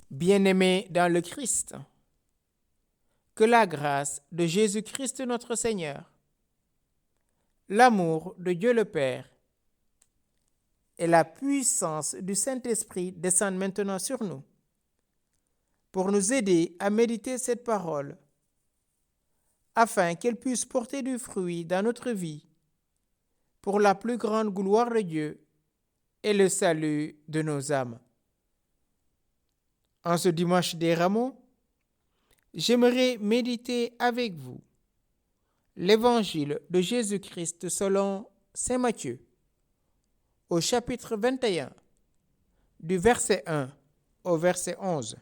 Bien-aimés dans le Christ, que la grâce de Jésus-Christ notre Seigneur, l'amour de Dieu le Père et la puissance du Saint-Esprit descendent maintenant sur nous pour nous aider à méditer cette parole afin qu'elle puisse porter du fruit dans notre vie pour la plus grande gloire de Dieu et le salut de nos âmes. En ce dimanche des Rameaux, j'aimerais méditer avec vous l'évangile de Jésus-Christ selon saint Matthieu, au chapitre 21, du verset 1 au verset 11.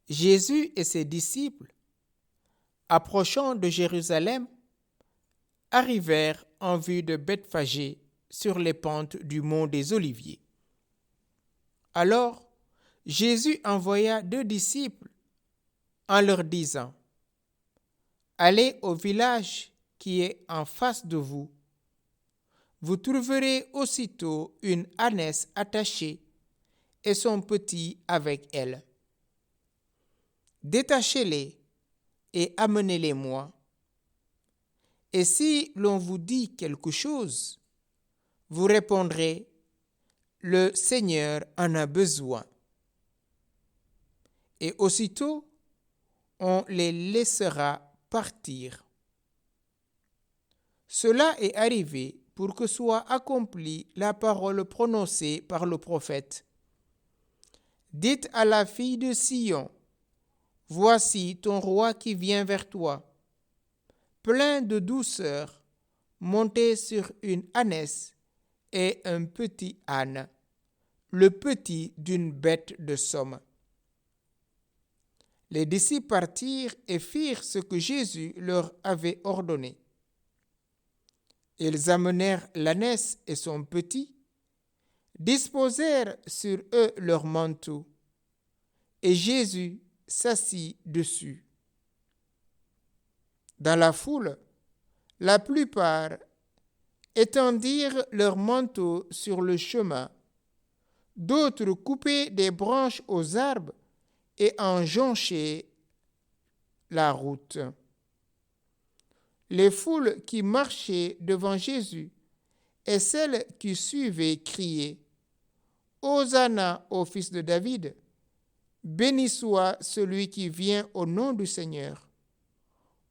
Jésus et ses disciples, approchant de Jérusalem, arrivèrent en vue de Bethphagée sur les pentes du mont des Oliviers. Alors, Jésus envoya 2 disciples en leur disant : « Allez au village qui est en face de vous. Vous trouverez aussitôt une ânesse attachée et son petit avec elle. Détachez-les et amenez-les-moi. Et si l'on vous dit quelque chose, vous répondrez : le Seigneur en a besoin. Et aussitôt, on les laissera partir. Cela est arrivé pour que soit accomplie la parole prononcée par le prophète. Dites à la fille de Sion : voici ton roi qui vient vers toi, plein de douceur, monté sur une ânesse et un petit âne, le petit d'une bête de somme. Les disciples partirent et firent ce que Jésus leur avait ordonné. Ils amenèrent l'ânesse et son petit, disposèrent sur eux leurs manteaux, et Jésus s'assit dessus. Dans la foule, la plupart étendirent leurs manteaux sur le chemin, d'autres coupaient des branches aux arbres et en jonchaient la route. Les foules qui marchaient devant Jésus et celles qui suivaient criaient : Hosanna au fils de David, béni soit celui qui vient au nom du Seigneur.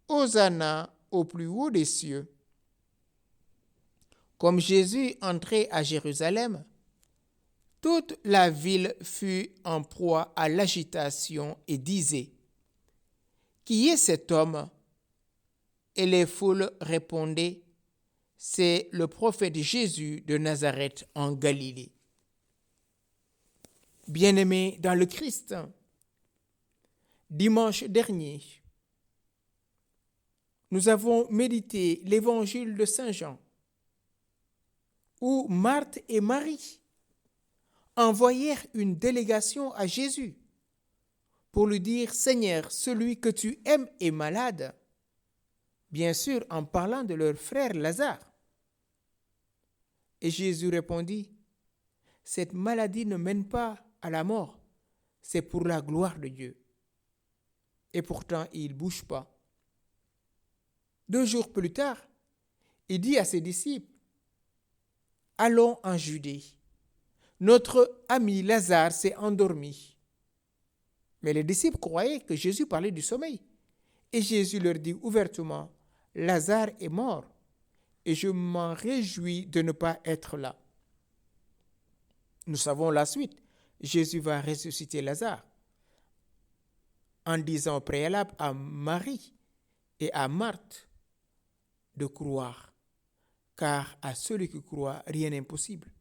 Hosanna au plus haut des cieux. Comme Jésus entrait à Jérusalem, toute la ville fut en proie à l'agitation et disait : Qui est cet homme ? Et les foules répondaient : C'est le prophète Jésus de Nazareth en Galilée. Bien-aimés dans le Christ, dimanche dernier, nous avons médité l'évangile de Saint Jean, où Marthe et Marie envoyèrent une délégation à Jésus pour lui dire : Seigneur, celui que tu aimes est malade. Bien sûr, en parlant de leur frère Lazare. Et Jésus répondit : cette maladie ne mène pas à la mort, c'est pour la gloire de Dieu. Et pourtant, il ne bouge pas. 2 jours plus tard, il dit à ses disciples : allons en Judée. Notre ami Lazare s'est endormi. Mais les disciples croyaient que Jésus parlait du sommeil. Et Jésus leur dit ouvertement : Lazare est mort, et je m'en réjouis de ne pas être là. Nous savons la suite. Jésus va ressusciter Lazare en disant au préalable à Marie et à Marthe de croire, car à celui qui croit, rien n'est impossible.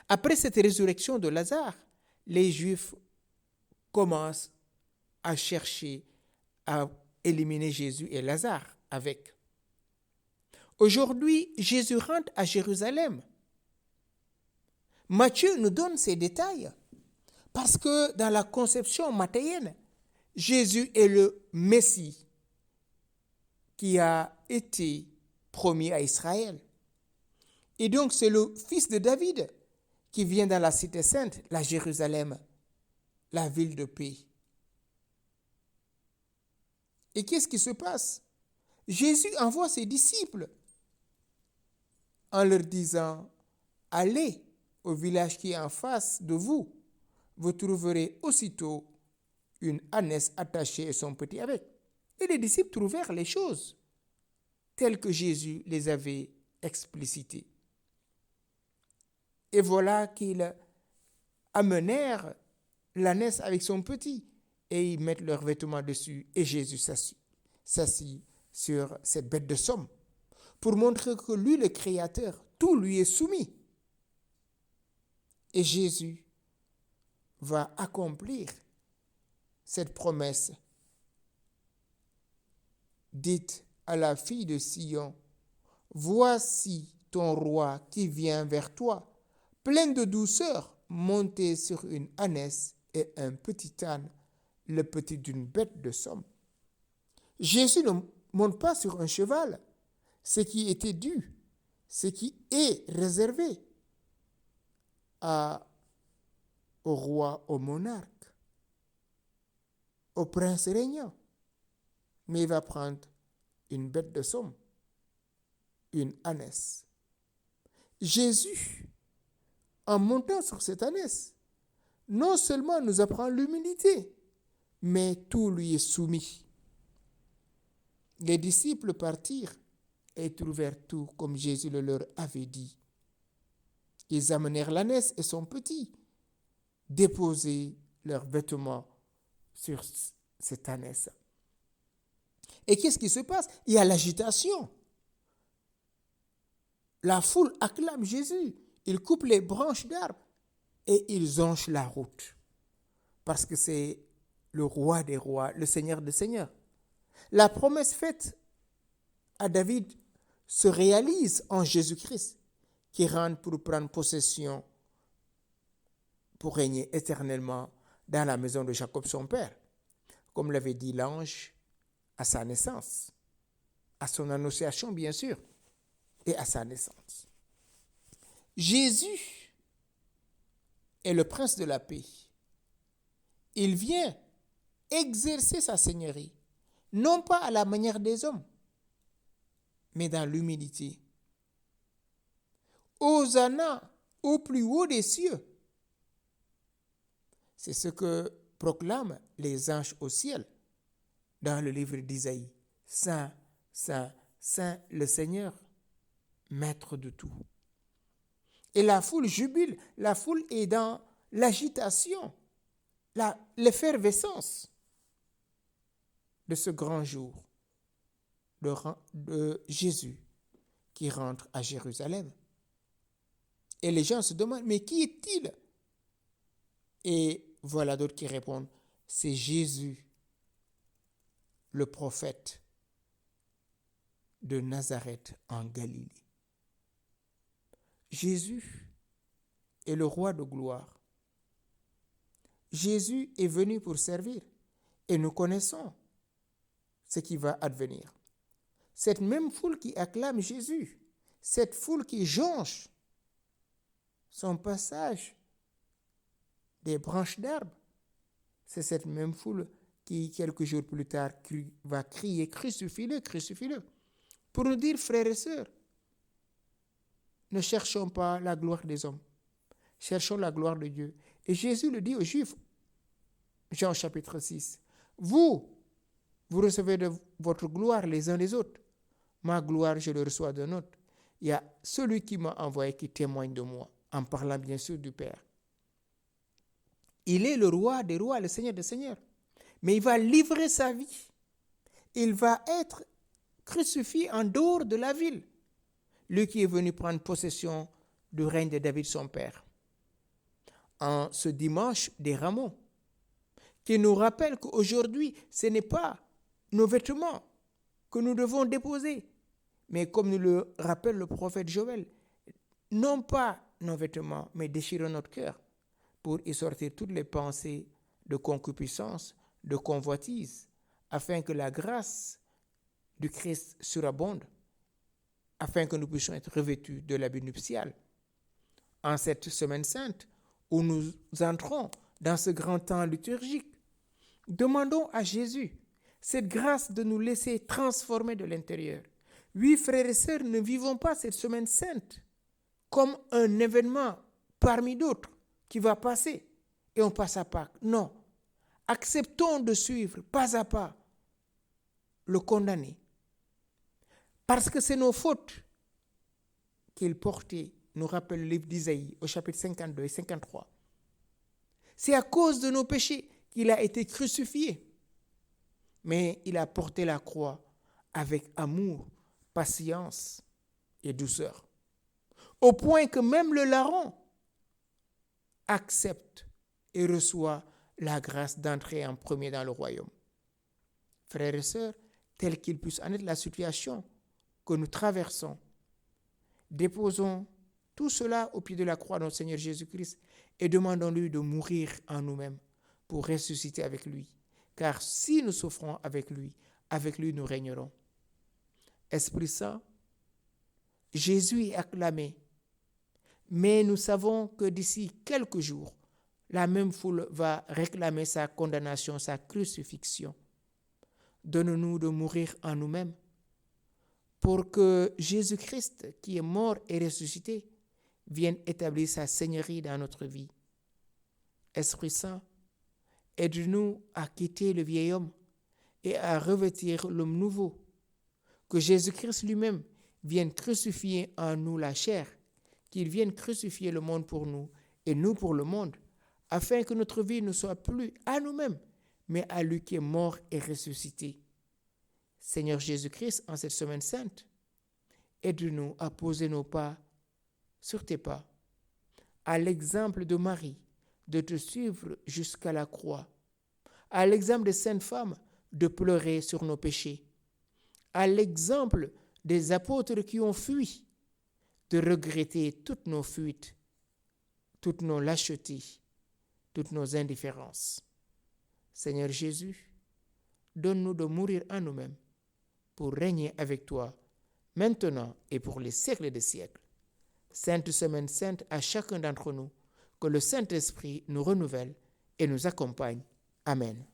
Après cette résurrection de Lazare, les Juifs commencent à chercher à éliminer Jésus et Lazare avec. Aujourd'hui, Jésus rentre à Jérusalem. Matthieu nous donne ces détails parce que dans la conception mathéenne, Jésus est le Messie qui a été promis à Israël. Et donc c'est le fils de David qui vient dans la cité sainte, la Jérusalem, la ville de paix. Et qu'est-ce qui se passe? Jésus envoie ses disciples en leur disant, allez au village qui est en face de vous, vous trouverez aussitôt une ânesse attachée et son petit avec. Et les disciples trouvèrent les choses telles que Jésus les avait explicitées. Et voilà qu'ils amenèrent l'ânesse avec son petit, et ils mettent leurs vêtements dessus, et Jésus s'assit sur cette bête de somme, pour montrer que lui, le Créateur, tout lui est soumis. Et Jésus va accomplir cette promesse dite à la fille de Sion, voici ton roi qui vient vers toi, plein de douceur, monté sur une ânesse et un petit âne, le petit d'une bête de somme. Jésus ne monte pas sur un cheval, ce qui était dû, ce qui est réservé au roi, au monarque, au prince régnant. Mais il va prendre une bête de somme, une ânesse. Jésus, en montant sur cette ânesse, non seulement nous apprend l'humilité, mais tout lui est soumis. Les disciples partirent et trouvèrent tout comme Jésus le leur avait dit. Ils amenèrent l'ânesse et son petit, déposer leurs vêtements sur cette ânesse. Et qu'est-ce qui se passe? Il y a l'agitation. La foule acclame Jésus. Ils coupent les branches d'arbres et ils jonchent la route. Parce que c'est le roi des rois, le Seigneur des seigneurs. La promesse faite à David se réalise en Jésus-Christ, qui rentre pour prendre possession, pour régner éternellement dans la maison de Jacob son père, comme l'avait dit l'ange à sa naissance, à son annonciation bien sûr, et à sa naissance. Jésus est le prince de la paix. Il vient exercer sa seigneurie, non pas à la manière des hommes, mais dans l'humilité. Hosanna au plus haut des cieux. C'est ce que proclament les anges au ciel dans le livre d'Isaïe. Saint, Saint, Saint le Seigneur, maître de tout. Et la foule jubile, la foule est dans l'agitation, l'effervescence de ce grand jour de Jésus qui rentre à Jérusalem. Et les gens se demandent, mais qui est-il? Et voilà d'autres qui répondent, c'est Jésus, le prophète de Nazareth en Galilée. Jésus est le roi de gloire. Jésus est venu pour servir et nous connaissons ce qui va advenir. Cette même foule qui acclame Jésus, cette foule qui jonche son passage des branches d'arbres, c'est cette même foule qui, quelques jours plus tard, va crier « Crucifie-le, crucifie-le » pour nous dire, frères et sœurs, ne cherchons pas la gloire des hommes, cherchons la gloire de Dieu. Et Jésus le dit aux Juifs, Jean chapitre 6, vous recevez de votre gloire les uns les autres. Ma gloire, je le reçois d'un autre. Il y a celui qui m'a envoyé qui témoigne de moi, en parlant bien sûr du Père. Il est le roi des rois, le Seigneur des seigneurs. Mais il va livrer sa vie. Il va être crucifié en dehors de la ville. Lui qui est venu prendre possession du règne de David, son père. En ce dimanche des Rameaux, qui nous rappelle qu'aujourd'hui, ce n'est pas nos vêtements que nous devons déposer, mais comme nous le rappelle le prophète Joël, non pas nos vêtements, mais déchirons notre cœur pour y sortir toutes les pensées de concupiscence, de convoitise, afin que la grâce du Christ surabonde, afin que nous puissions être revêtus de l'habit nuptial, en cette semaine sainte où nous entrons dans ce grand temps liturgique, demandons à Jésus cette grâce de nous laisser transformer de l'intérieur. Oui, frères et sœurs, ne vivons pas cette semaine sainte comme un événement parmi d'autres qui va passer et on passe à Pâques. Non, acceptons de suivre pas à pas le condamné. Parce que c'est nos fautes qu'il portait, nous rappelle le livre d'Isaïe au chapitre 52 et 53. C'est à cause de nos péchés qu'il a été crucifié. Mais il a porté la croix avec amour, patience et douceur. Au point que même le larron accepte et reçoit la grâce d'entrer en premier dans le royaume. Frères et sœurs, tel qu'il puisse en être la situation que nous traversons, déposons tout cela au pied de la croix de notre Seigneur Jésus-Christ et demandons-lui de mourir en nous-mêmes pour ressusciter avec lui. Car si nous souffrons avec lui nous régnerons. Esprit Saint, Jésus est acclamé, mais nous savons que d'ici quelques jours, la même foule va réclamer sa condamnation, sa crucifixion. Donne-nous de mourir en nous-mêmes pour que Jésus-Christ, qui est mort et ressuscité, vienne établir sa seigneurie dans notre vie. Esprit Saint, aide-nous à quitter le vieil homme et à revêtir l'homme nouveau. Que Jésus-Christ lui-même vienne crucifier en nous la chair, qu'il vienne crucifier le monde pour nous et nous pour le monde, afin que notre vie ne soit plus à nous-mêmes, mais à lui qui est mort et ressuscité. Seigneur Jésus-Christ, en cette semaine sainte, aide-nous à poser nos pas sur tes pas, à l'exemple de Marie, de te suivre jusqu'à la croix, à l'exemple des saintes femmes, de pleurer sur nos péchés, à l'exemple des apôtres qui ont fui, de regretter toutes nos fuites, toutes nos lâchetés, toutes nos indifférences. Seigneur Jésus, donne-nous de mourir en nous-mêmes pour régner avec toi, maintenant et pour les siècles des siècles. Sainte Semaine Sainte à chacun d'entre nous, que le Saint-Esprit nous renouvelle et nous accompagne. Amen.